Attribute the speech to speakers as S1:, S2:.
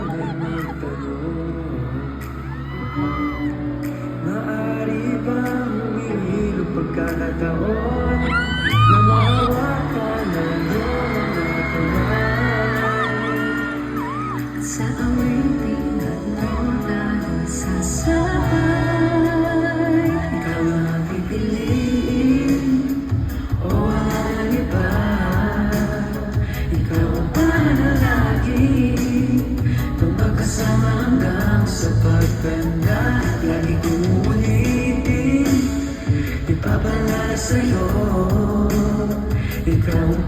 S1: ay magtanong, maaari bang humihilog pagkakataon na mahawakan ng iyong mga kamay?
S2: Sa awitin at noon tayo sasabay, ikaw ang pipiliin o walang iba. Ikaw ang panalangin kung magkasama hanggang sa pagtanda. Lagi kong ulitin, ipapalala sa'yo, ikaw ang